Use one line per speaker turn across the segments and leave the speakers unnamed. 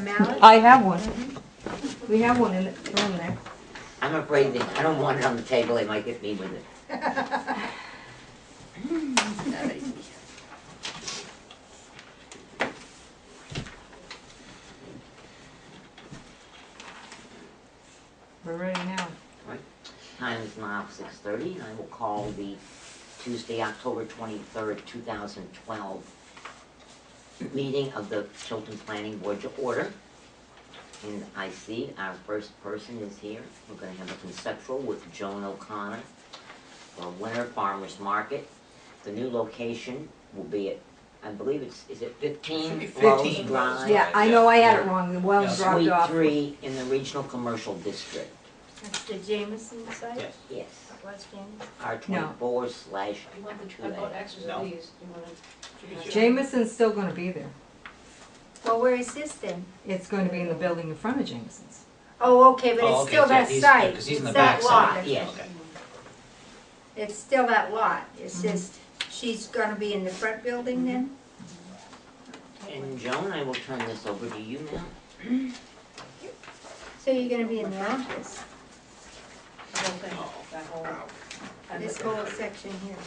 Mallet?
I have one. We have one in the room there.
I'm afraid that I don't want it on the table, they might get me with it.
We're ready now.
Right. Time is now 6:30, and I will call the Tuesday, October 23rd, 2012 meeting of the Tilton Planning Board to order. And I see our first person is here. We're going to have a conceptual with Joan O'Connor for Winter Farmers Market. The new location will be at, I believe is it 15 Wells Drive?
Yeah, I know I had it wrong. The Wells dropped
Suite
off.
3 in the Regional Commercial District.
That's the Jameson site?
Yes.
Yes.
West Jameson?
R24/2A.
I bought extras
No.
of these. You want to?
Jameson's still going to be there.
Well, where is this then?
It's going to be in the building in front of Jameson's.
Oh, okay, but
Oh,
it's
okay,
still
so
that
he's-
site.
'cause he's in
It's
the
that
back
lot.
side.
Yes.
Okay.
It's still that lot. It's
Mhm.
just, she's gonna be in the front building then?
And Joan, I will turn this over to you now.
So you're gonna be in the office,
The whole thing, that whole. and
this
the-
whole section here.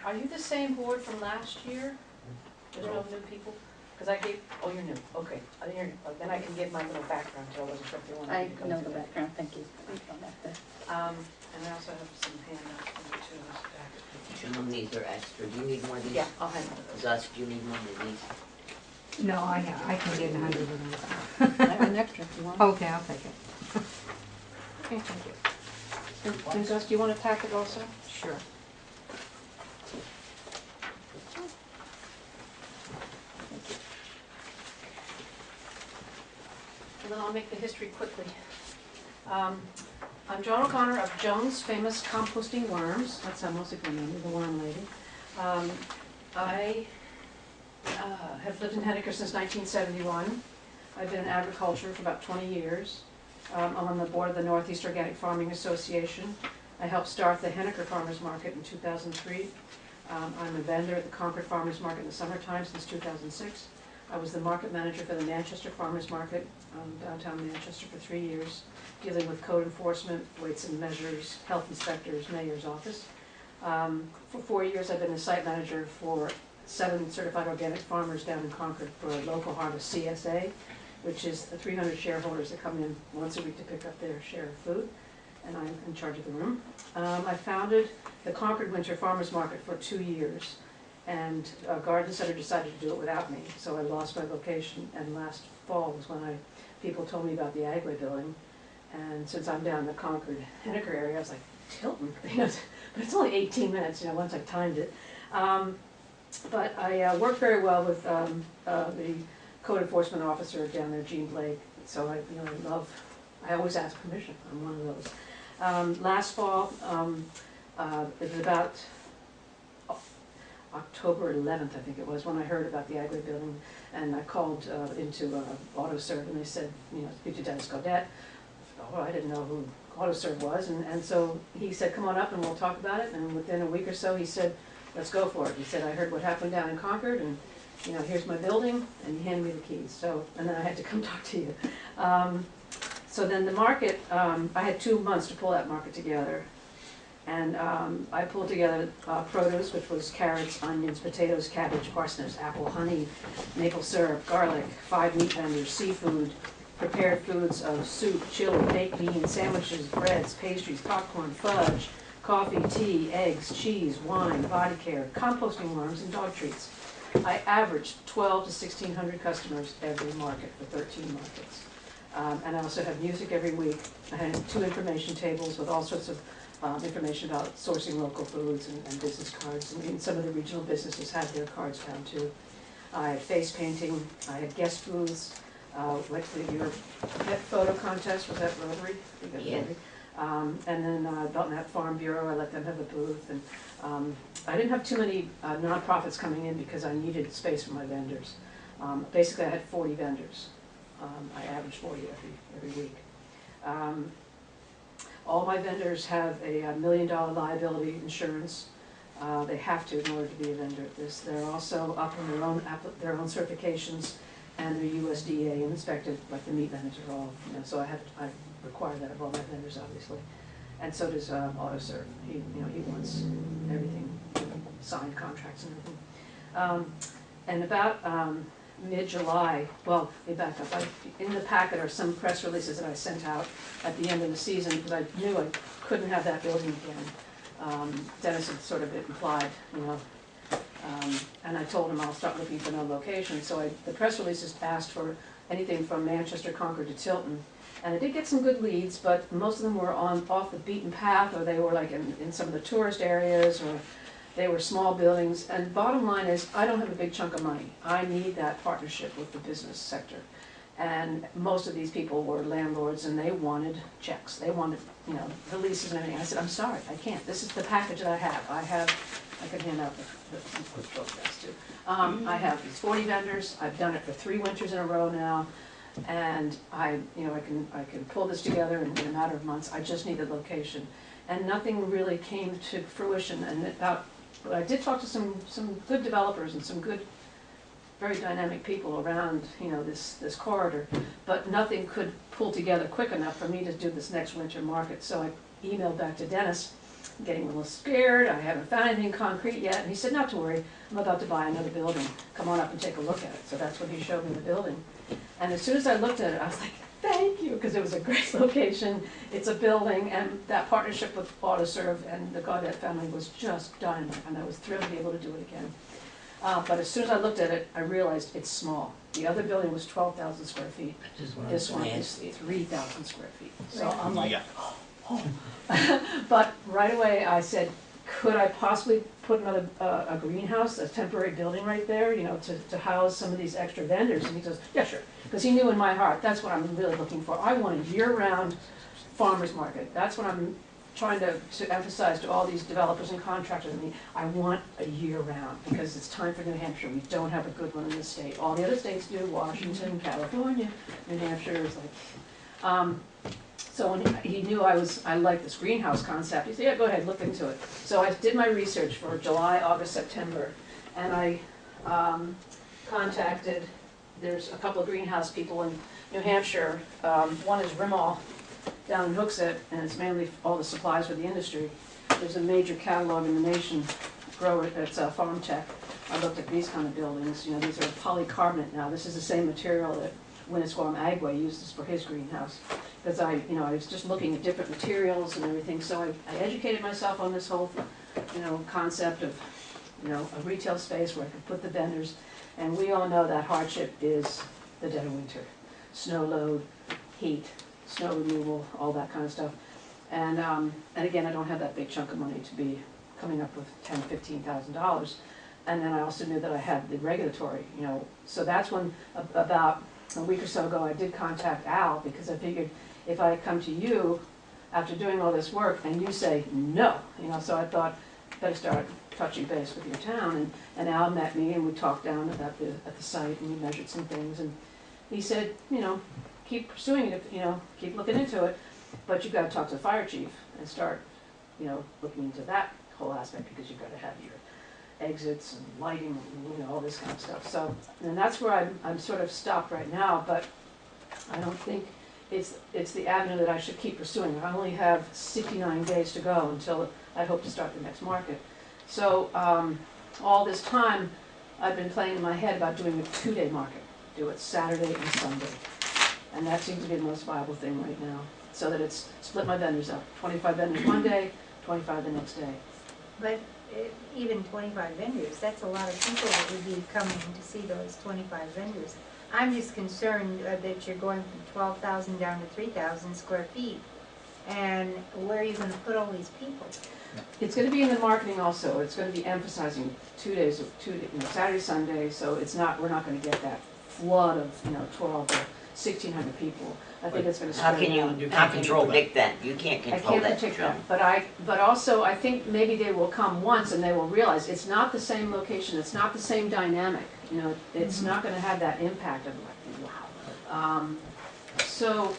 Are you the same board from last year? There's no new people? Because I gave, oh, you're new, okay. Then I can give my little background, so I wasn't sure if you wanted
I
me to go
know
through
the
that.
background, thank you.
And I also have some handouts for you too.
Joan, these are extra. Do you need more of these?
Yeah, I'll hand those.
Gus, do you need one of these?
No, I can get 100 of those.
I have an extra if you want.
Okay, I'll take it.
Okay, thank you. And Gus, do you want a packet also?
Sure.
And then I'll make the history quickly. I'm Joan O'Connor of Joan's Famous Composting Worms. That's how most people know me, the worm lady. I have lived in Henniker since 1971. I've been in agriculture for about 20 years. I'm on the board of the Northeast Organic Farming Association. I helped start the Henniker Farmers Market in 2003. I'm a vendor at the Concord Farmers Market in the summertime since 2006. I was the market manager for the Manchester Farmers Market, downtown Manchester, for 3 years, dealing with code enforcement, weights and measures, health inspectors, mayor's office. For 4 years, I've been the site manager for 7 certified organic farmers down in Concord for a local harvest CSA, which is the 300 shareholders that come in once a week to pick up their share of food, and I'm in charge of the room. I founded the Concord Winter Farmers Market for 2 years, and Garden Center decided to do it without me, so I lost my vocation, and last fall was when people told me about the Agway building, and since I'm down in the Concord Henniker area, I was like, Tilton, but it's only 18 minutes, once I timed it. But I worked very well with the code enforcement officer down there, Jean Blake, so I always ask permission, I'm one of those. Last fall, it was about October 11th, I think it was, when I heard about the Agway building, and I called into AutoServe, and they said, speak to Dennis Gaudette. Oh, I didn't know who AutoServe was, and so he said, come on up and we'll talk about it, and within a week or so he said, let's go for it. He said, I heard what happened down in Concord, and here's my building, and he handed me the keys, and then I had to come talk to you. So then the market, I had 2 months to pull that market together. And I pulled together produce, which was carrots, onions, potatoes, cabbage, parsnips, apple, honey, maple syrup, garlic, 5 meat vendors, seafood, prepared foods of soup, chili, baked beans, sandwiches, breads, pastries, popcorn, fudge, coffee, tea, eggs, cheese, wine, body care, composting worms, and dog treats. I averaged 12 to 1,600 customers every market for 13 markets. And I also have music every week. I had 2 information tables with all sorts of information about sourcing local foods and business cards, and some of the regional businesses had their cards found too. I had face painting, I had guest booths, like your pet photo contest, was that Rotary? I think that's
Yeah.
Rotary. And then Belknap Farm Bureau, I let them have a booth, and I didn't have too many nonprofits coming in because I needed space for my vendors. Basically I had 40 vendors. I averaged 40 every week. All my vendors have a $1 million liability insurance. They have to in order to be a vendor at this. They're also up on their own certifications and they're USDA inspected, like the meat vendors are all, so I require that of all my vendors, obviously. And so does AutoServe. He wants everything, signed contracts and everything. And about mid-July, well, let me back up. In the packet are some press releases that I sent out at the end of the season, because I knew I couldn't have that building again. Dennis had sort of implied, and I told him I'll start looking for another location. So the press releases asked for anything from Manchester, Concord to Tilton. And I did get some good leads, but most of them were off the beaten path, or they were like in some of the tourist areas, or they were small buildings. And bottom line is, I don't have a big chunk of money. I need that partnership with the business sector. And most of these people were landlords, and they wanted checks. They wanted, the leases and everything. I said, I'm sorry, I can't. This is the package that I have. I can hand out the quick photographs too. I have these 40 vendors. I've done it for 3 winters in a row now. And I can pull this together in a matter of months. I just need a location. And nothing really came to fruition. And I did talk to some good developers and some good, very dynamic people around, this corridor, but nothing could pull together quick enough for me to do this next winter market. So I emailed back to Dennis, getting a little scared. I haven't found anything concrete yet. And he said, not to worry, I'm about to buy another building. Come on up and take a look at it. So that's when he showed me the building. And as soon as I looked at it, I was like, thank you, because it was a great location. It's a building, and that partnership with AutoServe and the Gaudet family was just dynamite, and I was thrilled to be able to do it again. But as soon as I looked at it, I realized it's small. The other building was 12,000 square feet. This one is 3,000 square feet. So I'm like, oh. But right away I said, could I possibly put another a greenhouse, a temporary building right there, to house some of these extra vendors? And he goes, yeah, sure. Because he knew in my heart, that's what I'm really looking for. I want a year-round farmer's market. That's what I'm trying to emphasize to all these developers and contractors. I want a year-round, because it's time for New Hampshire. We don't have a good one in this state. All the other states do, Washington, California, New Hampshire is like, so when he knew I liked this greenhouse concept, he said, yeah, go ahead, look into it. So I did my research for July, August, September, and I contacted, there's a couple of greenhouse people in New Hampshire. One is Rimmel down in Hooksett, and it's mainly all the supplies for the industry. There's a major catalog in the nation, grower, it's Farm Tech. I looked at these kind of buildings. These are polycarbonate now. This is the same material that Winnisquam Agway uses for his greenhouse. Because I was just looking at different materials and everything, so I educated myself on this whole, concept of, a retail space where I could put the vendors. And we all know that hardship is the dead of winter. Snow load, heat, snow removal, all that kind of stuff. And again, I don't have that big chunk of money to be coming up with $10,000, $15,000. And then I also knew that I had the regulatory, so that's when about a week or so ago I did contact Al, because I figured if I come to you after doing all this work and you say no, so I thought better start touching base with your town. And Al met me, and we talked down at the site, and we measured some things, and he said, keep pursuing it, keep looking into it, but you've got to talk to the fire chief and start, looking into that whole aspect, because you've got to have your exits and lighting and all this kind of stuff. So, and that's where I'm sort of stopped right now, but I don't think it's the avenue that I should keep pursuing. I only have 69 days to go until I hope to start the next market. So all this time I've been playing in my head about doing a 2-day market. Do it Saturday and Sunday. And that seems to be the most viable thing right now. So that it's split my vendors up. 25 vendors one day, 25 the next day.
But even 25 vendors, that's a lot of people that would be coming to see those 25 vendors. I'm just concerned that you're going from 12,000 down to 3,000 square feet. And where are you going to put all these people?
It's going to be in the marketing also. It's going to be emphasizing 2 days, Saturday, Sunday. So it's not, we're not going to get that flood of 12 or 1,600 people. I think it's going to.
How can you predict that? You can't control that.
I can't predict that, but also I think maybe they will come once and they will realize it's not the same location, it's not the same dynamic. It's not going to have that impact of like, wow. So,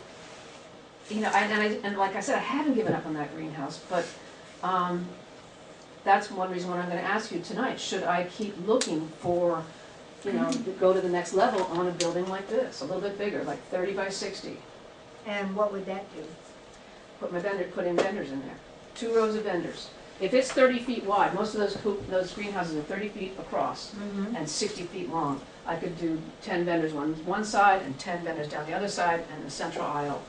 and like I said, I haven't given up on that greenhouse, but that's one reason why I'm going to ask you tonight. Should I keep looking for you know, to go to the next level on a building like this, a little bit bigger, like 30 by 60.
And what would that do?
Put in vendors in there, 2 rows of vendors. If it's 30 feet wide, most of those greenhouses are 30 feet across
Mm-hmm.
and 60 feet long. I could do 10 vendors on one side and 10 vendors down the other side and the central aisle.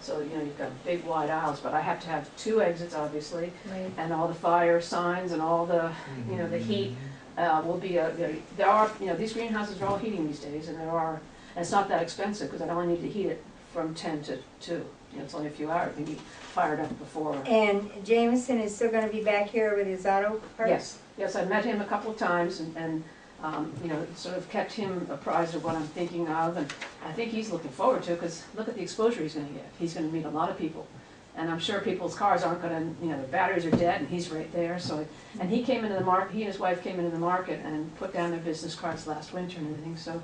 So, you know, you've got big wide aisles, but I have to have 2 exits, obviously,
Right.
and all the fire signs and all the, you know, the heat will be, there are, you know, these greenhouses are all heating these days, and and it's not that expensive, because I only need to heat it from 10 to 2. You know, it's only a few hours, maybe fired up before.
And Jameson is still gonna be back here with his auto parts?
Yes, I met him a couple of times and you know, sort of kept him apprised of what I'm thinking of, and I think he's looking forward to it, because look at the exposure he's gonna get. He's gonna meet a lot of people, and I'm sure people's cars aren't gonna, you know, their batteries are dead, and he's right there, so, and he came into the market, he and his wife came into the market and put down their business cards last winter and everything, so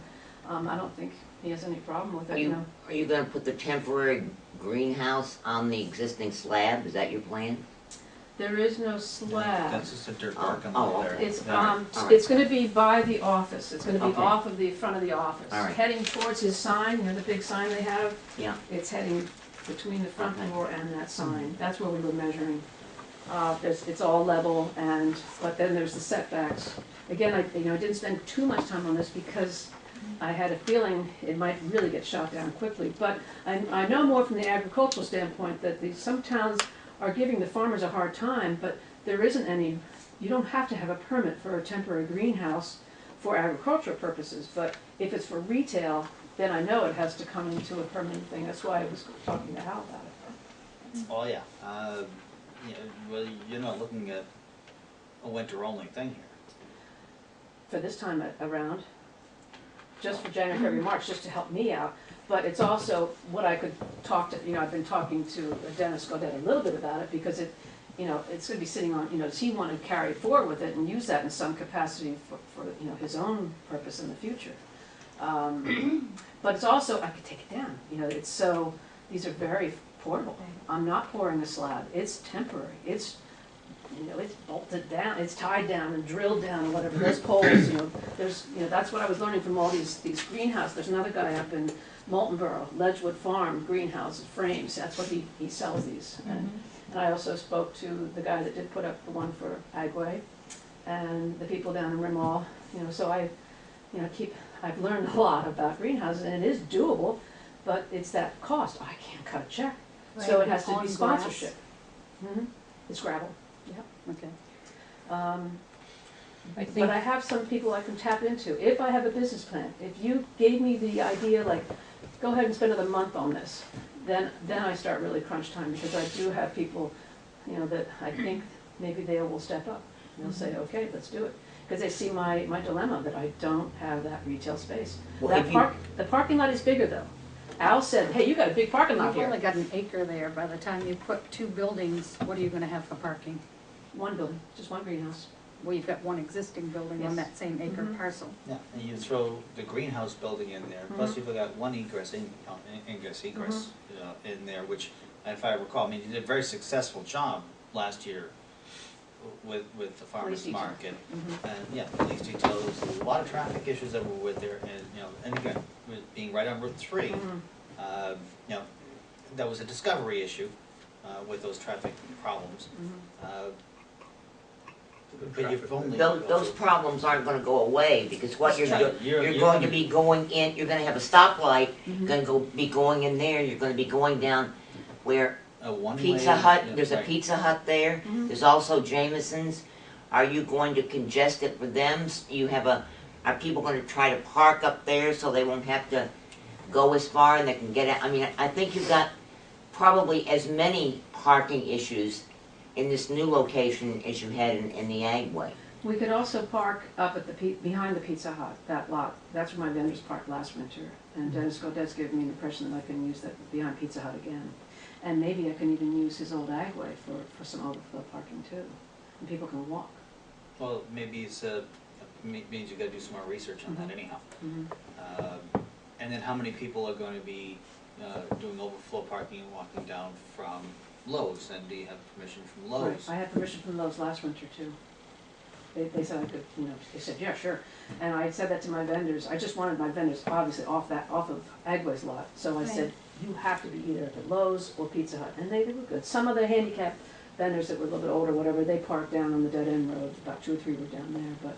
I don't think he has any problem with it, you know.
Are you gonna put the temporary greenhouse on the existing slab? Is that your plan?
There is no slab.
That's just a dirt
Oh,
parking
oh,
lot there.
okay.
It's,
Yeah.
Alright.
it's gonna be by the office, it's gonna be
Okay.
off of the front of the office.
Alright.
Heading towards his sign, you know, the big sign they have,
Yeah.
it's heading between the front
Okay.
door and that sign, that's where we were measuring. It's all level, but then there's the setbacks. Again, I didn't spend too much time on this because I had a feeling it might really get shot down quickly. But I know more from the agricultural standpoint that some towns are giving the farmers a hard time, but there isn't any, you don't have to have a permit for a temporary greenhouse for agricultural purposes, but if it's for retail, then I know it has to come into a permanent thing. That's why I was talking to Hal about it.
Oh, yeah. Well, you're not looking at a winter-only thing here.
For this time around, just for January, February, March, just to help me out. But it's also what I could talk to, I've been talking to Dennis Godet a little bit about it, because it's gonna be sitting on, does he want to carry forward with it and use that in some capacity for his own purpose in the future? But it's also, I could take it down, these are very portable. I'm not pouring a slab, it's temporary, it's bolted down, it's tied down and drilled down or whatever, those poles, that's what I was learning from all these greenhouses. There's another guy up in Moultonborough, Ledgewood Farm Greenhouses, frames, that's what he sells these. And I also spoke to the guy that did put up the one for Agway, and the people down in Rimall, so I've learned a lot about greenhouses, and it is doable, but it's that cost, I can't cut a check. So it has to
On
be
grass?
sponsorship. It's gravel, yeah.
Okay.
I think,
But I have some people I can tap into, if I have a business plan. If you gave me the idea, like, go ahead and spend another month on this, then I start really crunch time, because I do have people, that I think maybe they will step up. They'll say, okay, let's do it. Because they see my dilemma, that I don't have that retail space.
Well, if you-
The parking lot is bigger though. Al said, hey, you got a big parking lot
You've
here.
only got an acre there. By the time you put 2 buildings, what are you gonna have for parking?
One building, just one greenhouse.
Well, you've got one existing building on
Yes.
that same acre
Mhm.
parcel.
Yeah, and you throw the greenhouse building in there, plus you've got one egress, in there, which, if I recall, I mean, you did a very successful job last year with the farmer's
detail.
market.
Mhm.
And, yeah, police detail, there was a lot of traffic issues that were with there, and again, with being right on Route 3,
Mhm.
that was a discovery issue, with those traffic problems.
Mhm.
But you've only.
Those problems aren't gonna go away, because what
That's
you're
right.
doing, you're
You're
going to
gonna-
be going in, you're gonna have a stoplight,
Mhm.
you're gonna be going in there, you're gonna be going down where
A one-way.
Pizza Hut,
yeah,
there's a
right.
Pizza Hut there,
Mhm.
there's also Jameson's. Are you going to congest it for them? Are people gonna try to park up there so they won't have to go as far and they can get out? I mean, I think you've got probably as many parking issues in this new location as you had in the Agway.
We could also park up at behind the Pizza Hut, that lot. That's where my vendors parked last winter. And Dennis Godet's gave me the impression that I can use that behind Pizza Hut again. And maybe I can even use his old Agway for some overflow parking too. And people can walk.
Well, maybe means you gotta do some more research on that anyhow. And then how many people are gonna be, doing overflow parking and walking down from Lowe's, and do you have permission from
Right.
Lowe's?
I had permission from Lowe's last winter too. they said I could, they said, yeah, sure. And I said that to my vendors, I just wanted my vendors obviously off of Agway's lot. So I said, you have to be either at Lowe's or Pizza Hut, and they were good. Some of the handicap vendors that were a little bit older, whatever, they parked down on the dead end road, about 2 or 3 were down there, but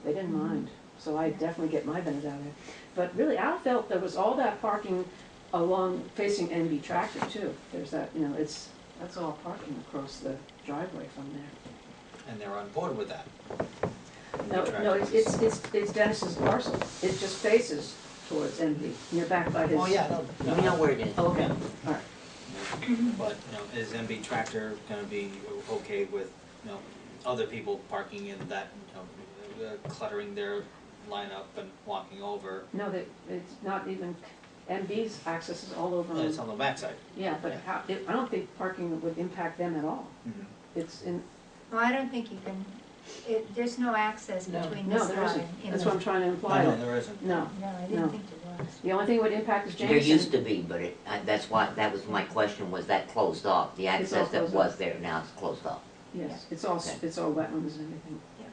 they didn't mind. So I definitely get my vendors out there. But really, I felt there was all that parking along facing NB Tractor too. There's that, that's all parking across the driveway from there.
And they're on board with that.
No, it's Dennis's parcel. It just faces towards NB. You're back by his.
Oh, yeah, no.
We know where it is.
Oh, okay,
Yeah.
all right.
But, is MB Tractor gonna be okay with, other people parking in that, cluttering their lineup and walking over?
No, it's not even, MB's access is all over.
And it's on the backside.
Yeah, but I don't think parking would impact them at all.
Mhm.
It's in,
Well, I don't think you can, there's no access
No.
between
no,
this
there
lot
isn't.
and.
That's what I'm trying to imply.
No, there isn't.
No,
No, I
No.
didn't think there was.
the only thing that would impact is Jameson.
There used to be, but that's why, that was my question, was that closed off? The
It's all
access that
closed
was
off.
there, now it's closed off.
Yes, it's all,
Okay.
it's all wetlands and everything.
Yeah.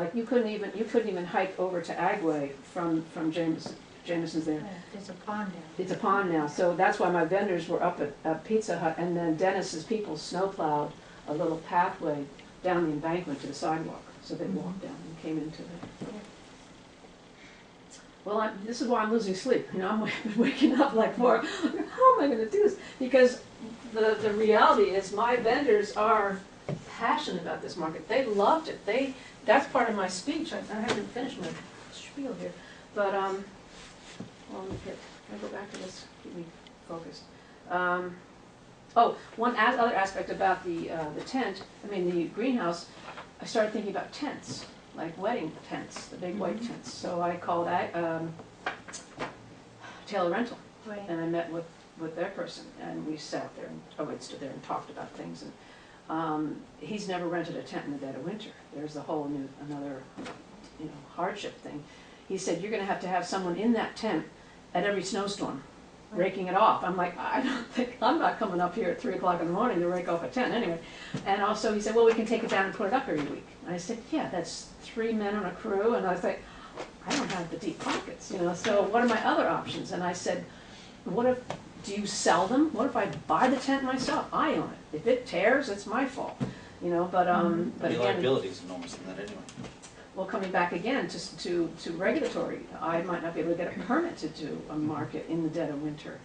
Like, you couldn't even hike over to Agway from Jameson's there.
Yeah, there's a pond down.
It's a pond now, so that's why my vendors were up at Pizza Hut, and then Dennis's people snowplowed a little pathway down the embankment to the sidewalk, so they walked down and came into it. Well, this is why I'm losing sleep, I'm waking up like how am I gonna do this? Because the reality is, my vendors are passionate about this market, they loved it, that's part of my speech, I haven't finished my spiel here, but, well, let me go back to this, keep me focused. One other aspect about the tent, the greenhouse, I started thinking about tents, like wedding tents, the big white tents. So I called Taylor Rental,
Right.
and I met with their person, and we sat there, and stood there and talked about things. And he's never rented a tent in the dead of winter. There's a whole another hardship thing. He said, you're gonna have to have someone in that tent at every snowstorm, raking it off. I'm like, I'm not coming up here at 3 o'clock in the morning to rake off a tent anyway. And also he said, well, we can take it down and put it up every week. And I said, yeah, that's 3 men on a crew. And I was like, I don't have the deep pockets, so what are my other options? And I said, do you sell them? What if I buy the tent myself? I own it. If it tears, it's my fault, but
The
again.
liability is enormous in that anyway.
Well, coming back again to regulatory, I might not be able to get a permit to do a market in the dead of winter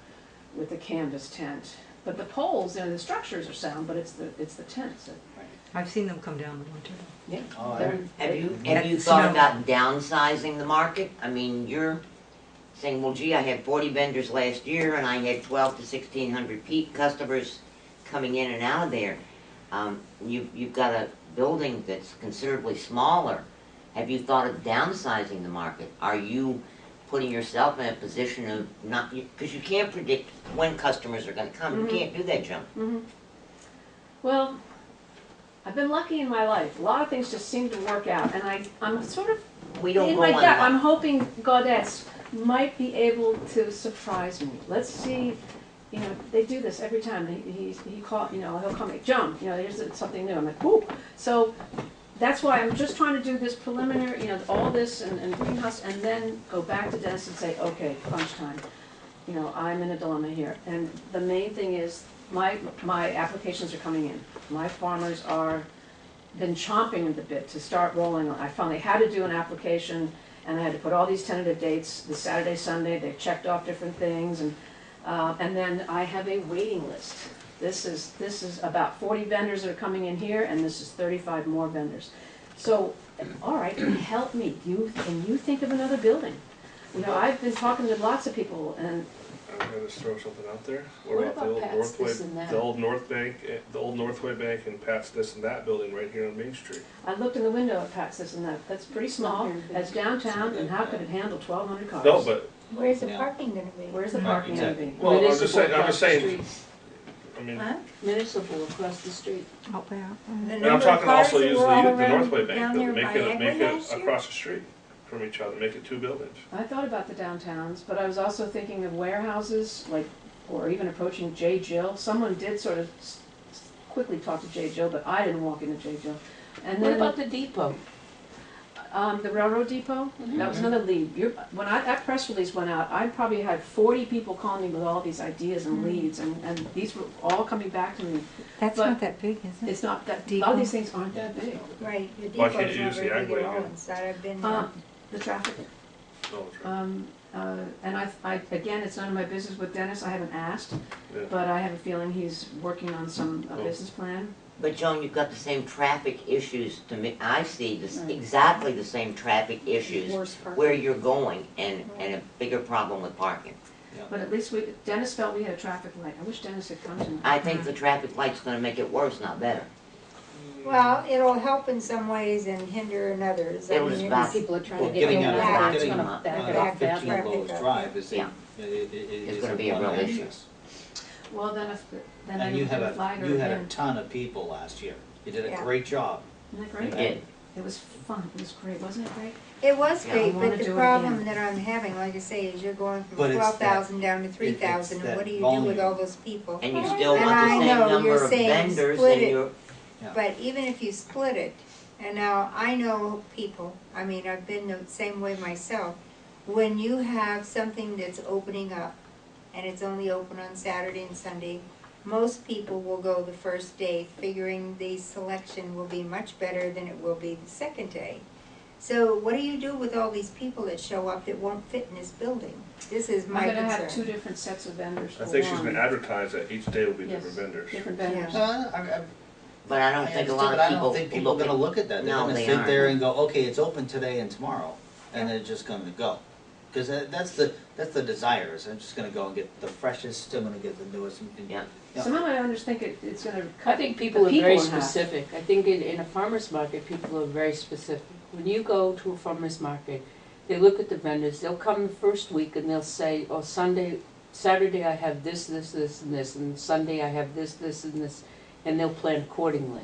with a canvas tent. But the poles, the structures are sound, but it's the tents.
I've seen them come down in the winter.
Yeah.
Oh,
they're-
Have you
That's
thought
no-
about downsizing the market? You're saying, well, gee, I had 40 vendors last year and I had 12 to 1,600 customers coming in and out of there. You've got a building that's considerably smaller. Have you thought of downsizing the market? Are you putting yourself in a position of not, because you can't predict when customers are gonna come, you can't do that, Joan.
Well, I've been lucky in my life. A lot of things just seem to work out, and I'm sort of
We don't
in
go
my
on
gut, I'm
that.
hoping Gaudette's might be able to surprise me. Let's see, they do this every time. He'll call me, Joan, here's something new. I'm like, ooh. So that's why I'm just trying to do this preliminary, all this and greenhouse, and then go back to Dennis and say, okay, crunch time. I'm in a dilemma here. And the main thing is, my applications are coming in. My farmers been chomping at the bit to start rolling. I finally had to do an application, and I had to put all these tentative dates, the Saturday, Sunday, they've checked off different things, and then I have a waiting list. This is about 40 vendors that are coming in here, and this is 35 more vendors. So, all right, help me. Can you think of another building? I've been talking to lots of people, and
I'm gonna just throw something out there.
What about Pat's This and That?
The old Northway Bank and Pat's This and That building right here on Main Street.
I looked in the window at Pat's This and That. That's pretty small. That's downtown, and how could it handle 1,200 cars?
No, but,
Where's the
Yeah.
parking gonna be?
Where's the
Right,
parking gonna
exactly.
be?
well, I'm just
Municipal
saying,
across the street.
I mean,
Huh?
Municipal across the street.
Out there.
The
and I'm
number of
talking
cars
also
that
use
were all
the
around
Northway Bank,
down there
make
by
it
Agway last year?
across the street from each other, make it 2 buildings.
I thought about the downtowns, but I was also thinking of warehouses, or even approaching J. Jill. Someone did sort of quickly talk to J. Jill, but I didn't walk into J. Jill. And
What
then,
about the depot?
the railroad depot, that was another lead. When that press release went out, I probably had 40 people calling me with all these ideas and leads, and these were all coming back to me.
That's
But
not that big, is it?
It's not that, a lot of these things aren't that big.
Right, the
Why
depot's
can't you
not
use the
very
ag
big at
lane
all
again?
inside, I've been
Uh,
there.
The traffic.
Oh, that's right.
And again, it's none of my business with Dennis, I haven't asked,
Yeah.
but I have a feeling he's working on a business plan.
But Joan, you've got the same traffic issues to me, I see this,
Right.
exactly the same traffic issues
Worse part.
where you're going and a bigger problem with parking.
But at least Dennis felt we had a traffic light. I wish Dennis had come tonight.
I think the traffic light's gonna make it worse, not better.
Well, it'll help in some ways and hinder in others. I
It was
mean,
back-
People are trying to
Well,
get
getting
going,
out-
it's
getting
gonna back it
back
up
that
15
badly.
traffic
Lowe's
up,
Drive is
yeah.
is
gonna be a
one
real issue.
access.
Well, then I
And you
would
had
flag her
you had a
again.
ton of people last year. You did a
Yeah.
great job.
Isn't that
You
great?
did.
It was fun, it was great, wasn't it great?
It was
Yeah.
great,
I wanna
but the
do it
problem
again.
that I'm having, like I say, is you're going
But
from
it's
12,000 down to
it's
3,000, and
that
what do you do
volume.
with all those people?
And you still
And
want the
I
same
know
number
you're
of
saying
vendors
split
and
it.
you're,
Yeah.
But even if you split it, and now I know people, I mean, I've been the same way myself, when you have something that's opening up, and it's only open on Saturday and Sunday, most people will go the first day, figuring the selection will be much better than it will be the second day. So what do you do with all these people that show up that won't fit in this building? This is my
I'm gonna
concern.
have two different sets of vendors for
I think she's
one.
gonna advertise that each day will be
Yes.
different vendors.
Different vendors.
but I don't think a lot of people
I don't think people are
look
gonna
at.
look at that. They're
No,
gonna
they
sit there
aren't.
and go, okay, it's open today and tomorrow, and they're just gonna go. Cause that's the desire, is I'm just gonna go and get the freshest, I'm gonna get the newest.
Yeah.
Yeah.
Somehow I just think it's gonna
I
cut
think
the
people are very
in half.
specific. I think in a farmer's market, people are very specific. When you go to a farmer's market, they look at the vendors, they'll come the first week and they'll say, oh, Saturday I have this, this, this, and this, and Sunday I have this, this, and this, and they'll plan accordingly.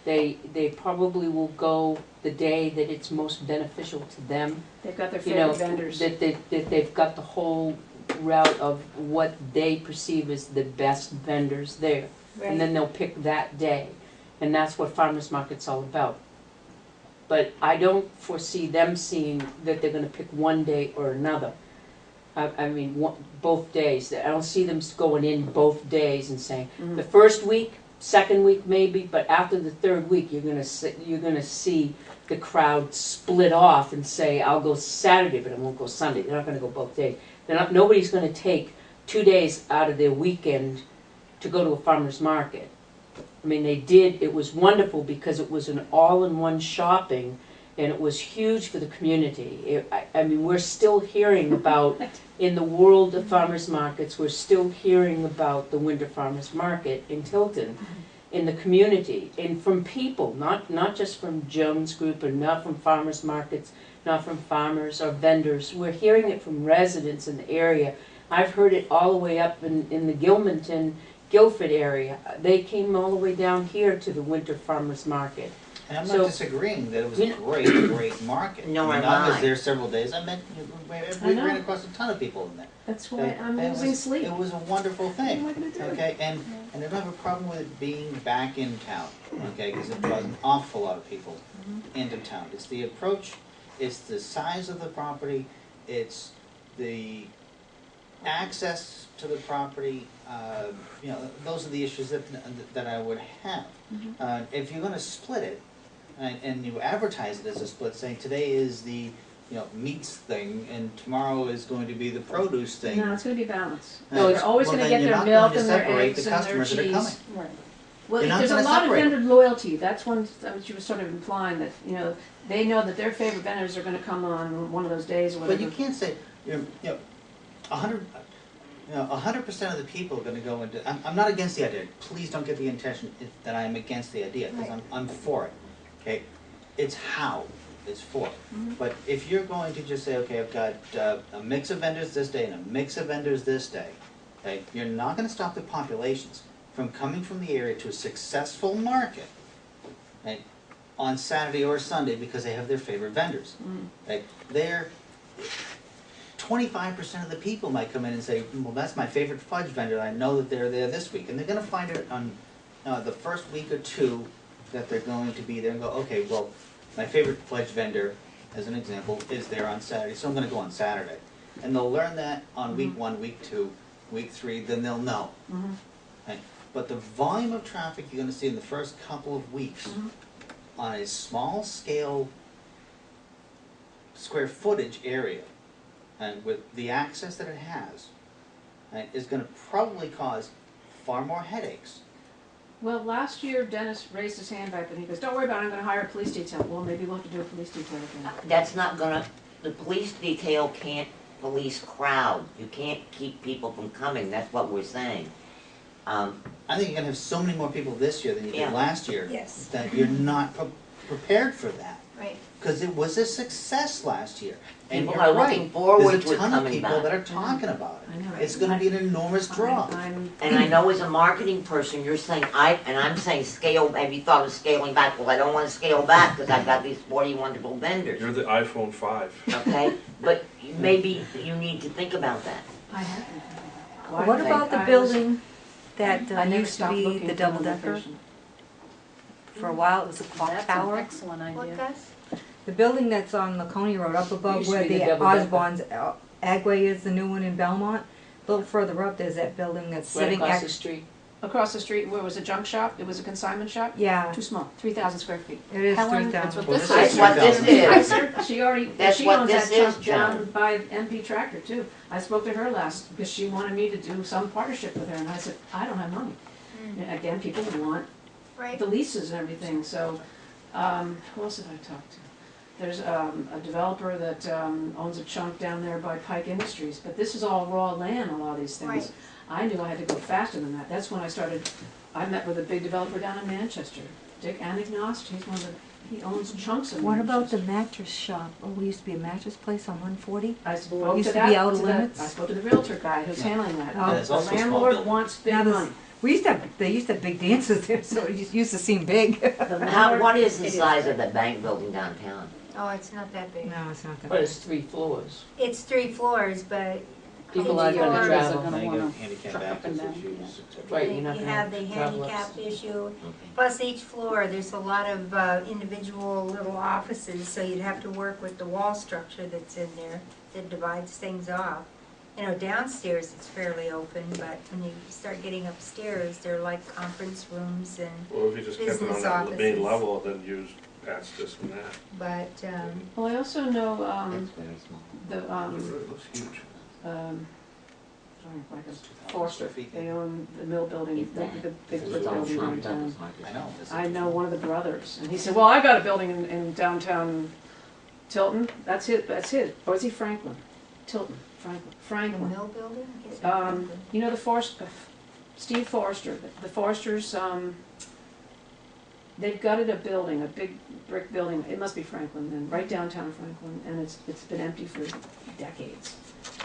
They probably will go the day that it's most beneficial to them.
They've got their
You know,
favorite vendors.
that they've got the whole route of what they perceive as the best vendors there. And then they'll pick that day. And that's what farmers market's all about. But I don't foresee them seeing that they're gonna pick one day or another. I mean, both days. I don't see them going in both days and saying, the first week, second week maybe, but after the third week, you're gonna see the crowd split off and say, I'll go Saturday, but I won't go Sunday. They're not gonna go both days. Nobody's gonna take 2 days out of their weekend to go to a farmer's market. I mean, they did, it was wonderful because it was an all-in-one shopping and it was huge for the community. I mean, we're still hearing about, in the world of farmers markets, we're still hearing about the winter farmers market in Tilton, in the community, and from people, not just from Jones Group and not from farmers markets, not from farmers or vendors. We're hearing it from residents in the area. I've heard it all the way up in the Guilford area. They came all the way down here to the winter farmers market.
And I'm
So-
not disagreeing that it was a
You know-
great market.
No,
I mean,
am
I was
I.
there several days, we
I know.
ran across a ton of people in there.
That's why
Okay?
I'm
It
losing
was-
sleep.
It was a wonderful
What am
thing,
I gonna do?
okay, and I don't have a problem with it being back in town, okay, because it brought an awful lot of people into town. It's the approach, it's the size of the property, it's the access to the property, you know, those are the issues that I would have. If you're gonna split it, and you advertise it as a split, saying today is the, meats thing, and tomorrow is going to be the produce thing.
No, it's gonna be balanced.
No,
They're always gonna get their milk and their eggs and their
customers that are coming.
cheese. Well,
You're not
there's a
gonna
lot of
separate
vendor loyalty. That's what you were sort of implying, that, they know that their favorite vendors are gonna come on one of those days or
But
whatever.
you can't say, 100% of the people are gonna go into, I'm not against the idea, please don't get the intention that I'm against the idea, because
Right.
I'm for it, okay? It's how, it's for. But if you're going to just say, okay, I've got a mix of vendors this day and a mix of vendors this day, okay, you're not gonna stop the populations from coming from the area to a successful market, okay, on Saturday or Sunday because they have their favorite vendors. Okay, 25% of the people might come in and say, well, that's my favorite fudge vendor, I know that they're there this week, and they're gonna find it on the first week or two that they're going to be there and go, okay, well, my favorite pledge vendor, as an example, is there on Saturday, so I'm gonna go on Saturday. And they'll learn that on week 1, week 2, week 3, then they'll know.
Mhm.
Right? But the volume of traffic you're gonna see in the first couple of weeks
Mhm.
on a small scale square footage area, and with the access that it has, right, is gonna probably cause far more headaches.
Well, last year Dennis raised his hand back and he goes, don't worry about it, I'm gonna hire a police detail. Well, maybe we'll have to do a police detail again.
That's not gonna, the police detail can't police crowd. You can't keep people from coming, that's what we're saying.
I think you're gonna have so many more people this year than you
Yeah.
did last year.
Yes.
That you're not prepared for that.
Right.
Because it was a success last year. And
People
you're
are looking
right,
forward
there's
to
a
it
ton of
coming
people
back.
that are talking about
I know.
it. It's gonna be an enormous draw.
And I know as a marketing person, you're saying, I'm saying scale, have you thought of scaling back? Well, I don't wanna scale back because I've got these 40 wonderful vendors,
You're the iPhone 5.
okay? But maybe you need to think about that.
I have.
What about the building that
I never
used to
stopped
be
looking
the
for
double
the
decker?
location.
For a while, it was a clock
That's an
tower.
excellent
What,
idea.
Gus?
The building that's on Laconia Road, up above
Used to
where
be the
the
double decker.
Osborne's Agway is, the new one in Belmont. A little further up, there's that building that's
Right
sitting
across the
at,
street.
Across the street, where was a junk shop? It was a consignment shop?
yeah,
Too small, 3,000 square feet.
it is
Helen, that's
3,000.
what
This
That's
is.
what this
I
is.
heard she already,
That's
she
what
owns
this
that
is,
chunk
John.
down by MP Tractor too. I spoke to her last, because she wanted me to do some partnership with her, and I said, I don't have money. And again, people want
Right.
the leases and everything, so, who else did I talk to? There's a developer that owns a chunk down there by Pike Industries, but this is all raw land, a lot of these things.
Right.
I knew I had to go faster than that. That's when I started, I met with a big developer down in Manchester, Dick Anagnost, he's one of the, he owns chunks of
What about the
Manchester.
mattress shop? Oh, we used to be a mattress place on 140?
I spoke
used
to
to be
that,
out of
to that-
limits?
I spoke to the realtor guy who's handling that.
Oh.
There's
The
also a small
landlord
building.
wants big
Now there's-
money.
We used to have, they used to have big dances there, so it just used to seem big.
The
How,
landlord-
what is the
it
size of the bank building downtown?
Oh, it's not that big.
No, it's not that
But
big.
it's 3 floors.
It's 3 floors, but
People
Each
aren't gonna
floor-
travel.
Gonna
Now you
wanna
got handicap
truck up and
access
down,
issues, et cetera.
Right,
you
you're not gonna
have the
have travel
handicap
ups.
issue.
Okay.
Plus each floor, there's a lot of individual little offices, so you'd have to work with the wall structure that's in there that divides things off. You know, downstairs it's fairly open, but when you start getting upstairs, they're like conference rooms and,
Well, if you just kept it
Business
on that main
offices.
level, then use past this and that.
but,
Well, I also know,
It's very small.
the,
It really looks huge.
sorry, like a
4 square feet.
they own the mill building,
If
the
that-
big
It's
brick
all
building
chopped up,
downtown.
it's hard to
I know.
I know one of the brothers, and he said, well, I got a building in downtown Tilton, that's his, or is he Franklin? Tilton,
the
Franklin.
mill building is.
You know the Steve Forrester, the Forresters, they've gutted a building, a big brick building, it must be Franklin then, right downtown Franklin, and it's been empty for decades.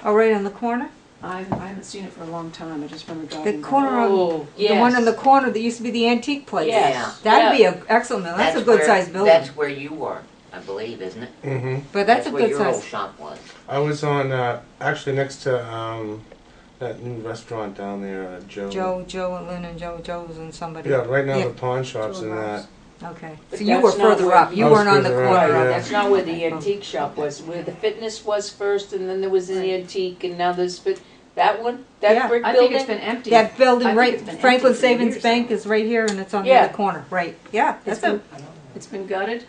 Oh, right on the corner?
I haven't seen it for a long time, I just remember driving.
The
by.
corner of,
Oh,
the one in
yes.
the corner that used to be the antique place.
Yes.
That'd be an excellent mill, that's a good
where-
sized building.
That's where you were, I believe, isn't it?
Mm-hmm.
But that's a
where
good
your old
size.
shop was.
I was on actually next to that new restaurant down there,
Joe and Lynn and Joe's and somebody.
Yeah, right now
Yeah.
the pawn shops
Joe
and
Ross.
that.
Okay,
But
so you were
that's not
further
where
up, you
I was
weren't on the
further up,
corner
Right,
of.
that's not where the antique shop was, where the fitness was first, and then there was the antique, and now there's that one,
Yeah.
that brick
I think it's
building?
been empty.
That
I
building
think
right,
it's been
Franklin
empty for
Savings
years
Bank
now.
is right here and it's on the
Yeah.
other corner, right, yeah,
It's
that's a,
It's been gutted,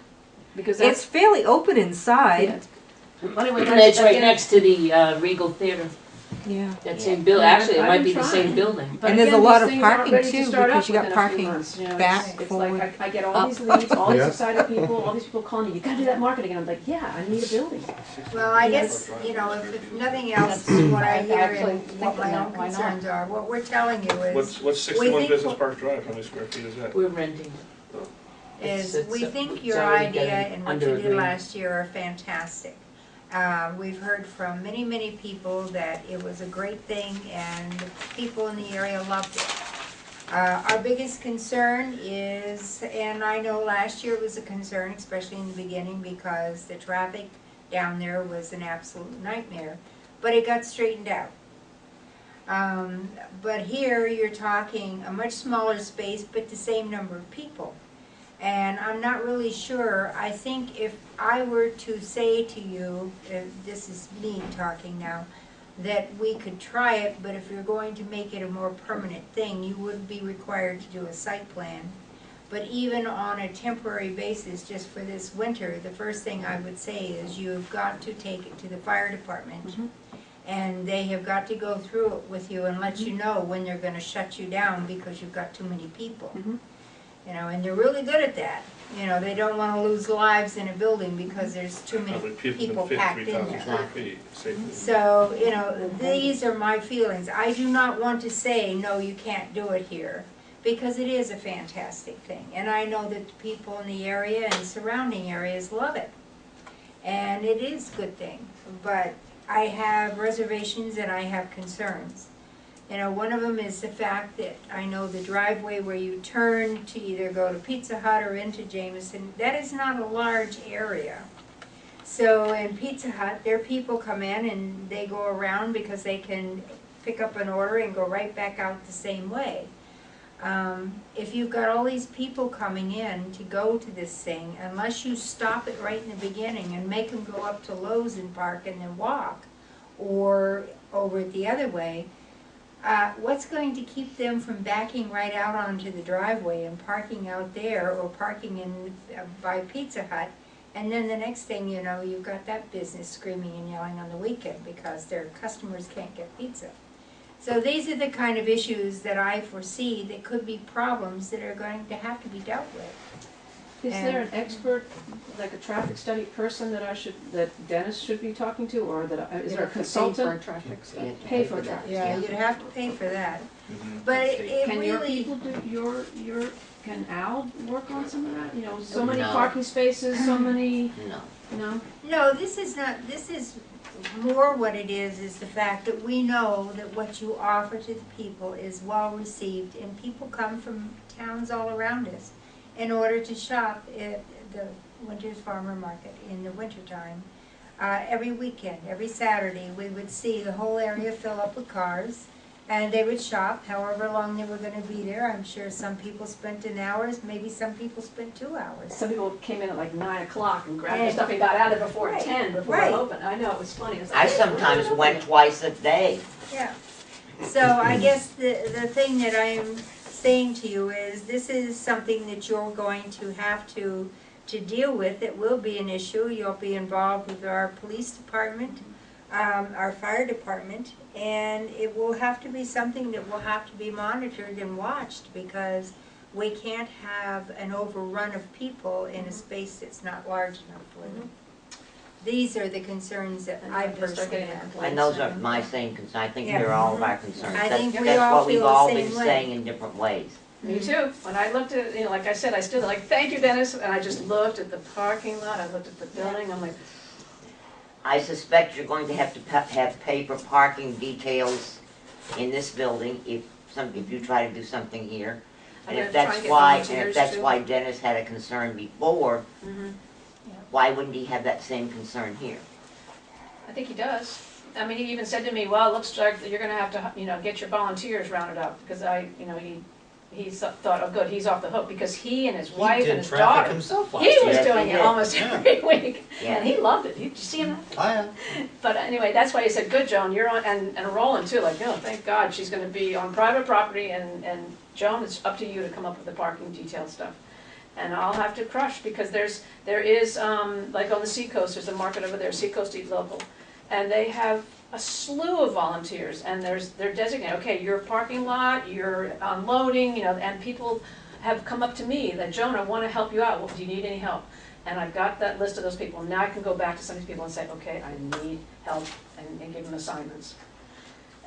because
it's
that's.
fairly open
Yeah,
inside,
it's- well, anyway,
And it's right
again-
next to the Regal Theater,
yeah.
that same building,
Yeah,
actually, it
I've
might
been
be the same
trying.
building.
But
And there's a
again,
lot
these
of
things aren't
parking,
ready to
too,
start
because
up
you got
within a few
parking
months, you know,
back,
it's like
forward,
I get all
up.
these leads, all these
Yeah.
excited people, all these people calling me, you gotta do that marketing, and I'm like, yeah, I need a building.
Well, I guess, you know, if nothing else, what I hear
actually
and what
thinking
my
that,
own
why not?
concerns are, what we're telling you
What's
is
61
think
Business
what-
Park Drive? How many square feet is that?
We're renting.
we think
it's
your
already
idea
getting
and what
under
you did
agreement.
last year are fantastic. We've heard from many, many people that it was a great thing and the people in the area loved it. Our biggest concern is, and I know last year it was a concern, especially in the beginning, because the traffic down there was an absolute nightmare, but it got straightened out. But here you're talking a much smaller space, but the same number of people. And I'm not really sure, I think if I were to say to you, this is me talking now, that we could try it, but if you're going to make it a more permanent thing, you would be required to do a site plan. But even on a temporary basis, just for this winter, the first thing I would say is you've got to take it to the fire department.
Mhm.
And they have got to go through it with you and let you know when they're gonna shut you down because you've got too many people.
Mhm.
You know, and they're really good at that. You know, they don't wanna lose lives in a building because there's too
How
many
many people
people
can fit
packed in
3,000
there.
square feet safely?
So, you know, these are my feelings. I do not want to say, no, you can't do it here, because it is a fantastic thing. And I know that the people in the area and surrounding areas love it. And it is a good thing, but I have reservations and I have concerns. You know, one of them is the fact that I know the driveway where you turn to either go to Pizza Hut or into Jameson, that is not a large area. So in Pizza Hut, their people come in and they go around because they can pick up an order and go right back out the same way. If you've got all these people coming in to go to this thing, unless you stop it right in the beginning and make them go up to Lowe's and park and then walk, or over it the other way, what's going to keep them from backing right out onto the driveway and parking out there or parking in by Pizza Hut? And then the next thing you know, you've got that business screaming and yelling on the weekend because their customers can't get pizza. So these are the kind of issues that I foresee that could be problems that are going to have to be dealt with.
Is there an expert, like a traffic study person that Dennis should be talking to, or that, is there a consultant?
Pay for a traffic study.
Pay for a traffic
Yeah,
study.
you'd have to pay for that.
Mhm.
But
Let's see.
it
Can your
really,
people do, can Al work on some of that? You know, so many
No.
parking spaces, so many,
No.
no?
no, this is not, this is more what it is the fact that we know that what you offer to the people is well received, and people come from towns all around us in order to shop at the Winter's Farmer Market in the wintertime. Every weekend, every Saturday, we would see the whole area fill up with cars, and they would shop however long they were gonna be there. I'm sure some people spent an hour, maybe some people spent 2 hours.
Some people came in at like 9 o'clock and grabbed their
Right.
stuff and got out of it before
Right.
10, before
Right.
it opened. I know, it was funny. It was like,
I
"Hey,
sometimes
where's it
went
open?"
twice a day.
Yeah. So I guess the thing that I'm saying to you is this is something that you're going to have to deal with. It will be an issue. You'll be involved with our police department, our fire department, and it will have to be something that will have to be monitored and watched, because we can't have an overrun of people in a space that's not large enough for them. These are the concerns that
And
I
they'll start
personally
getting the
have.
complaints.
And those are my same concerns. I think
Yeah.
they're all of our concerns.
I think we
That's
all
what we've
feel the
all
same
been
way.
saying in different ways.
Me too. When I looked at, you know, like I said, I stood like, thank you, Dennis, and I just looked at the parking lot, I looked at the building, I'm like,
I suspect you're going to have to have paper parking details in this building if you try to do something here.
I'm
And if
gonna try
that's
and get
why, and
volunteers
if that's
too.
why Dennis had a concern before,
mhm.
why wouldn't he have that same concern here?
I think he does. I mean, he even said to me, well, it looks like you're gonna have to, you know, get your volunteers rounded up, because he thought, oh, good, he's off the hook, because he and his wife and his
He did traffic
daughter,
himself last
he
year.
was
Yes,
doing
he
it
did.
almost
Yeah.
every week,
Yeah.
and he loved it. Did you see him?
Oh, yeah.
But anyway, that's why he said, good, Joan, you're on, and Roland too, like, oh, thank God, she's gonna be on private property, and Joan, it's up to you to come up with the parking detail stuff. And I'll have to crush, because there is, like on the Seacoast, there's a market over there, Seacoast Eat Local, and they have a slew of volunteers, and they're designated, okay, your parking lot, you're unloading, you know, and people have come up to me, that, Joan, I wanna help you out, well, do you need any help? And I've got that list of those people, now I can go back to some of these people and say, okay, I need help, and give them assignments.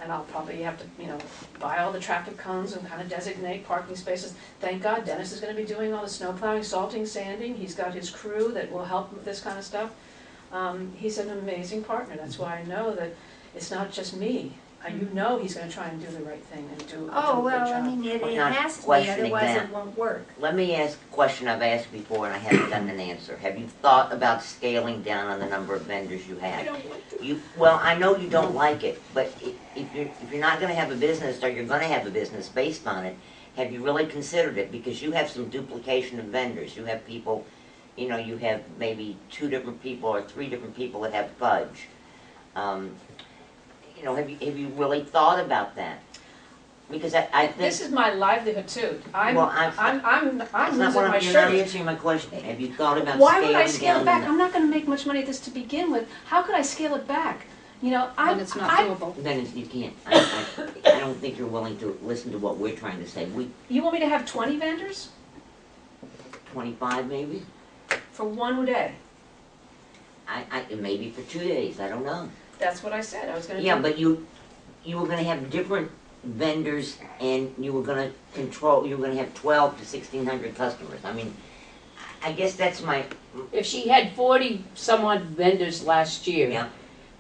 And I'll probably have to, you know, buy all the traffic cones and kind of designate parking spaces. Thank God Dennis is gonna be doing all the snow plowing, salting, sanding, he's got his crew that will help with this kind of stuff. He's an amazing partner, that's why I know that it's not just me. You know he's gonna try and do the right thing and do a good job.
Oh, well, I mean, it
We're not
has to be,
questioning
otherwise
that.
it won't work.
Let me ask a question I've asked before and I haven't gotten an answer. Have you thought about scaling down on the number of vendors you
I
have?
don't want to.
Well, I know you don't like it, but if you're not gonna have a business, or you're gonna have a business based on it, Have you really considered it? Because you have some duplication of vendors. You have people, you know, you have maybe 2 different people or 3 different people that have fudge. You know, have you really thought about that? Because I think.
This is my livelihood too. I'm
Well,
losing
That's
my
not what you're not
shirt.
answering my question. Have you thought about
Why would I
scaling
scale
down
it back?
the-
I'm not gonna make much money at this to begin with. How could I scale it back? You know,
Then it's not doable.
Then you can't. I don't think you're willing to listen to what we're trying to say.
you want me to have 20 vendors
25 maybe?
for one day?
Maybe for 2 days, I don't know.
That's what I said. I was gonna do.
Yeah, but you were gonna have different vendors and you were gonna have 12 to 1,600 customers. I mean, I guess that's my,
If she had 40 some odd vendors last year,
yeah.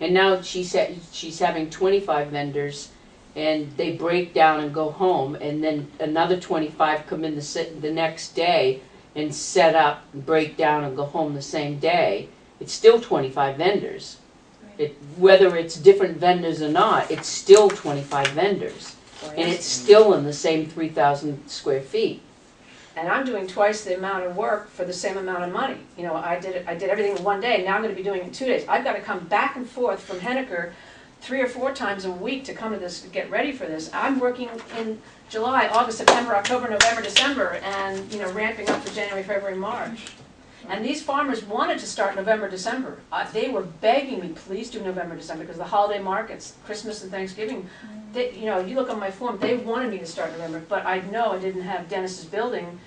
and now she's having 25 vendors, and they break down and go home, and then another 25 come in the next day and set up, break down and go home the same day, it's still 25 vendors. Whether it's different vendors or not, it's still 25 vendors. And it's still in the same 3,000 square feet.
And I'm doing twice the amount of work for the same amount of money. You know, I did everything in one day. Now I'm going to be doing it in 2 days. I've got to come back and forth from Henniker 3 or 4 times a week to come to this, to get ready for this. I'm working in July, August, September, October, November, December, and you know, ramping up for January, February, March. And these farmers wanted to start November, December. They were begging me, please do November, December, because the holiday markets, Christmas and Thanksgiving, you know, you look on my form, they wanted me to start November, but I know I didn't have Dennis's building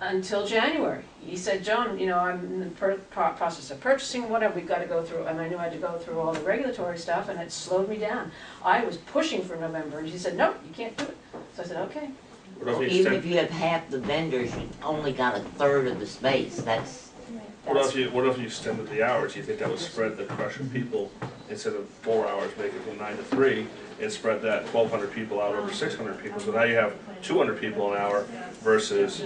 until January. He said, Joan, you know, I'm in the process of purchasing, whatever, we've got to go through, and I knew I had to go through all the regulatory stuff, and it slowed me down. I was pushing for November, and she said, no, you can't do it. So I said, okay.
Even if you have half the vendors, you only got 1/3 of the space.
What if you extended the hours? You think that would spread the crush of people instead of 4 hours, make it from 9 to 3, and spread that 1,200 people out over 600 people? So now you have 200 people an hour versus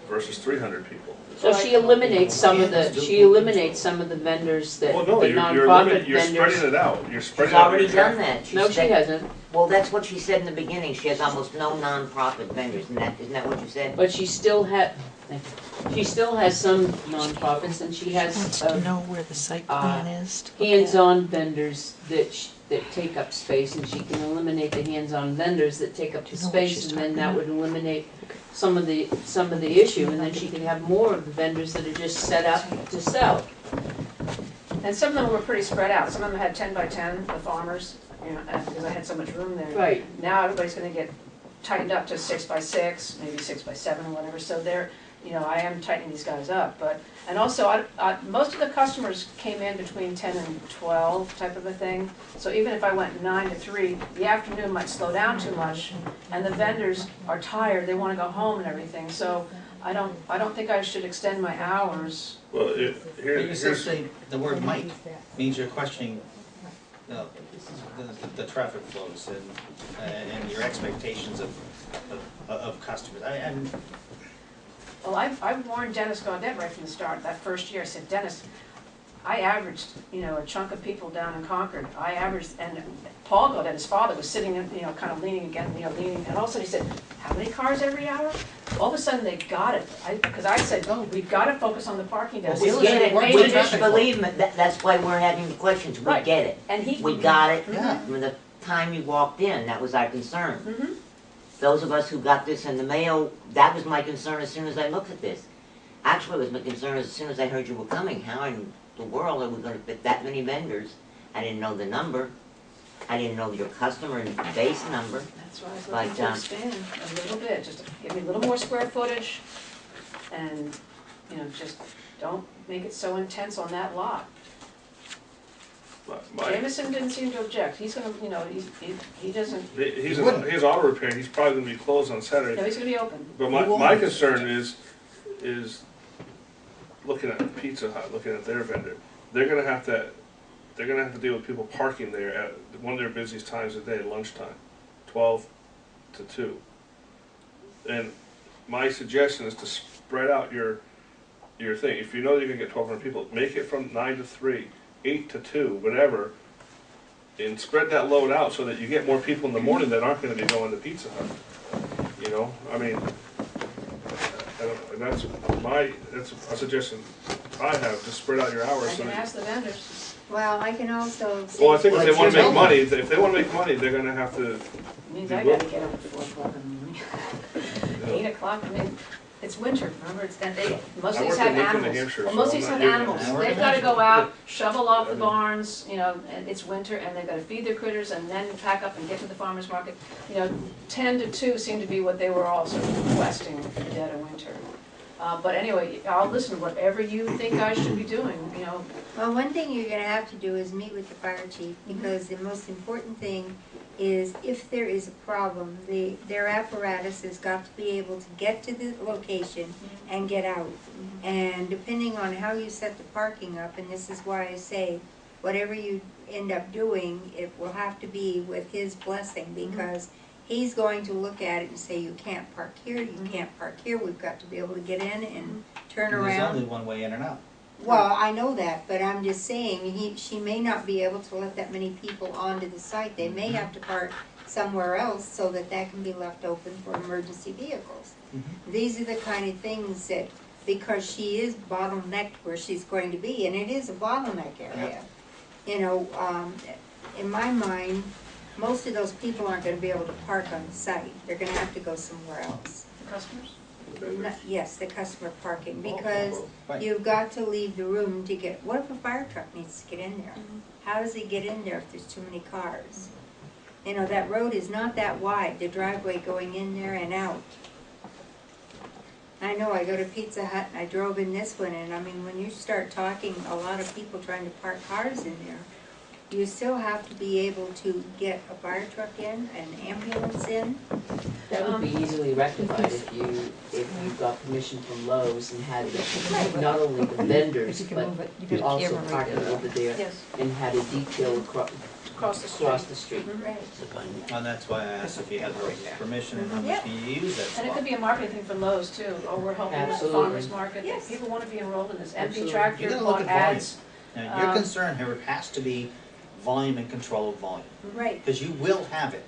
300 people.
So she eliminates some of the vendors that,
Well, no,
the nonprofit
you're
vendors.
spreading it out. You're
She's
spreading out
already
your
done
traffic.
that.
No, she hasn't,
Well, that's what she said in the beginning. She has almost no nonprofit vendors. Isn't that what you said?
but she still has some nonprofits, and she has
Wants to know where the site plan is. to look at.
hands-on vendors that take up space, and she can eliminate the hands-on vendors that take up the
Do you know what
space,
she's
and then
talking
that
about?
would eliminate some of the issue, and then she can have more of the vendors that are just set up to sell.
And some of them were pretty spread out. Some of them had 10 by 10, the farmers, you know, because I had so much room there.
Right.
Now everybody's gonna get tightened up to 6 by 6, maybe 6 by 7 or whatever, so they're, you know, I am tightening these guys up, but, and also, most of the customers came in between 10 and 12 type of a thing, so even if I went 9 to 3, the afternoon might slow down too much, and the vendors are tired, they wanna go home and everything, so I don't think I should extend my hours.
Well,
But you
here's,
still say the word might means you're questioning the traffic flows and your expectations of customers.
Well, I've warned Dennis Gaudette right from the start, that first year, I said, Dennis, I averaged, you know, a chunk of people down in Concord. I averaged, and Paul Gaudette, his father, was sitting, you know, kind of leaning again, you know, leaning, and all of a sudden he said, how many cars every hour? All of a sudden they got it, because I said, oh, we've got to focus on the parking desk.
Well,
We get it.
Where's
We
the
just
traffic flow?
believe me. That's why we're having the questions. We
Right.
get it.
And he.
We got it.
Yeah.
From the time you walked in, that was our concern.
Mhm.
Those of us who got this in the mail, that was my concern as soon as I looked at this. Actually, it was my concern as soon as I heard you were coming. How in the world are we going to fit that many vendors? I didn't know the number. I didn't know your customer base number.
That's why I was looking to expand a little bit, just to give me a little more square footage, and, you know, just don't make it so intense on that lot. Jameson didn't seem to object, he's gonna, you know, he doesn't,
he's auto repair. He's probably gonna be closed on Saturday.
no, he's gonna be open.
But my concern is looking at Pizza Hut, looking at their vendor. They're gonna have to deal with people parking there at one of their busiest times of the day, lunchtime, 12 to 2. And my suggestion is to spread out your thing. If you know you're gonna get 1,200 people, make it from 9 to 3, 8 to 2, whatever, and spread that load out so that you get more people in the morning that aren't gonna be going to Pizza Hut. You you know, I mean, and that's a suggestion I have, to spread out your hours.
I
So
can
that-
ask the vendors.
Well, I can also say.
Well, I think if they
Well,
wanna
here's
make
one.
money, if they wanna make money, they're gonna have to,
Means
You
I
will?
gotta get up at 4 o'clock in the morning. 8 o'clock, I mean, it's winter, remember, it's, and they, most
I
of these
work
have
in Lincoln, New
animals.
Hampshire,
Well,
so
most of
I'm
these
not
have
used to
animals,
I work
they've
in
gotta go
Hampshire.
out, shovel off the
I mean-
barns, you know, and it's winter, and they've gotta feed their critters, and then pack up and get to the farmer's market. You know, 10 to 2 seemed to be what they were all sort of requesting in the dead of winter. But anyway, I'll listen to whatever you think I should be doing, you know.
Well, one thing you're gonna have to do is meet with the fire chief, because the most important thing is if there is a problem, their apparatus has got to be able to get to the location and get out. And depending on how you set the parking up, and this is why I say, whatever you end up doing, it will have to be with his blessing, because he's going to look at it and say, you can't park here, you can't park here, we've got to be able to get in and turn
And there's
around.
only one way in and out.
Well, I know that, but I'm just saying, she may not be able to let that many people onto the site. They may have to park somewhere else so that that can be left open for emergency vehicles. These are the kind of things that, because she is bottlenecked where she's going to be, and it is a bottleneck area. You know, in my mind, most of those people aren't gonna be able to park on the site. They're gonna have to go somewhere else.
The customers?
Yes, the customer parking, because
Right.
you've got to leave the room to get, what if a fire truck needs to get in there? How does he get in there if there's too many cars? You know, that road is not that wide, the driveway going in there and out. I know, I go to Pizza Hut and I drove in this one, and I mean, when you start talking, a lot of people trying to park cars in there, you still have to be able to get a fire truck in, an ambulance in.
That would be easily rectified if you got permission from Lowe's and had not only the vendors,
If you can
but
move it, you got a
also
camera right
parking
there.
over there
Yes,
and had a detail
across the street.
across the street.
Right.
And that's why I asked if you had Lowe's permission and how
Yeah.
much can you use that
And it
spot.
could be a marketing thing for Lowe's too, or we're helping with the
Absolutely.
farmer's market.
Yes.
People wanna be enrolled in this. MP
Absolutely.
You
Tractor
gotta look
bought
at volume.
ads.
Now, your
Um,
concern here has to be volume and control of volume,
Right.
because you will have it.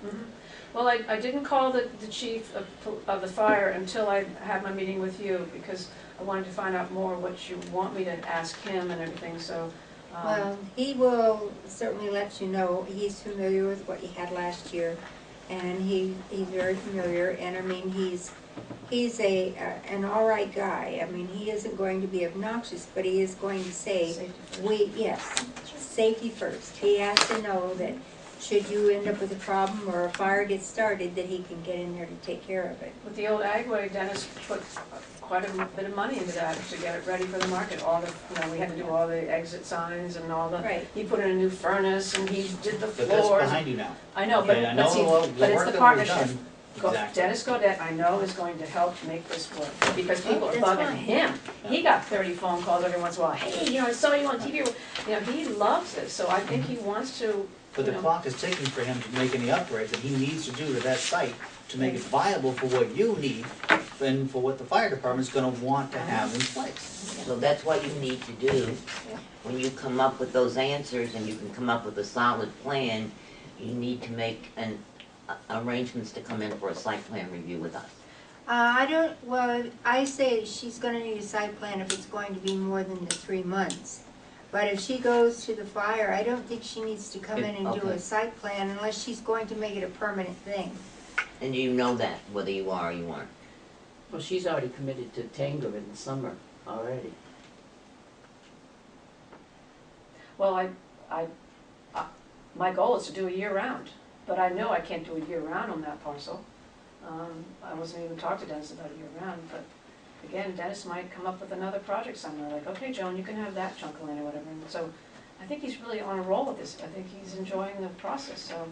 Well, I didn't call the chief of the fire until I had my meeting with you, because I wanted to find out more what you want me to ask him and everything, so.
Well, he will certainly let you know, he's familiar with what you had last year, and he's very familiar, and I mean, he's an all right guy. I mean, he isn't going to be obnoxious, but he is going to say,
Safety first.
yes, safety first. He has to know that should you end up with a problem or a fire gets started, that he can get in there to take care of it.
With the old Agway, Dennis put quite a bit of money into that to get it ready for the market. All the, you know, we had to do all the exit signs and all the,
Right.
he put in a new furnace and he did the
But that's
floors.
behind you now.
I know, but,
Okay, I know
see,
the
but
work
it's
that
the
was
partnership.
done. Exactly.
Dennis Godette, I know, is going to help make this work, because people are
that's
bugging
fine.
him. He got 30 phone calls every once in a while, hey, you know, I saw you on TV, you know, he loves this, so I think he wants to,
But the
you know.
clock is ticking for him to make any upgrades that he needs to do to that site to make it viable for what you need and for what the fire department's gonna want to have in place.
So that's what you need to do. When you come up with those answers and you can come up with a solid plan, you need to make arrangements to come in for a site plan review with us.
I say she's gonna need a site plan if it's going to be more than the 3 months. But if she goes to the fire, I don't think she needs to come in and do
Okay.
a site plan unless she's going to make it a permanent thing.
And you know that, whether you are or you aren't.
Well, she's already committed to Tanger in the summer already.
Well, my goal is to do a year round, but I know I can't do a year round on that parcel. I wasn't even talking to Dennis about a year round, but again, Dennis might come up with another project somewhere, like, okay, Joan, you can have that chunk of land or whatever, and so I think he's really on a roll with this, I think he's enjoying the process, so,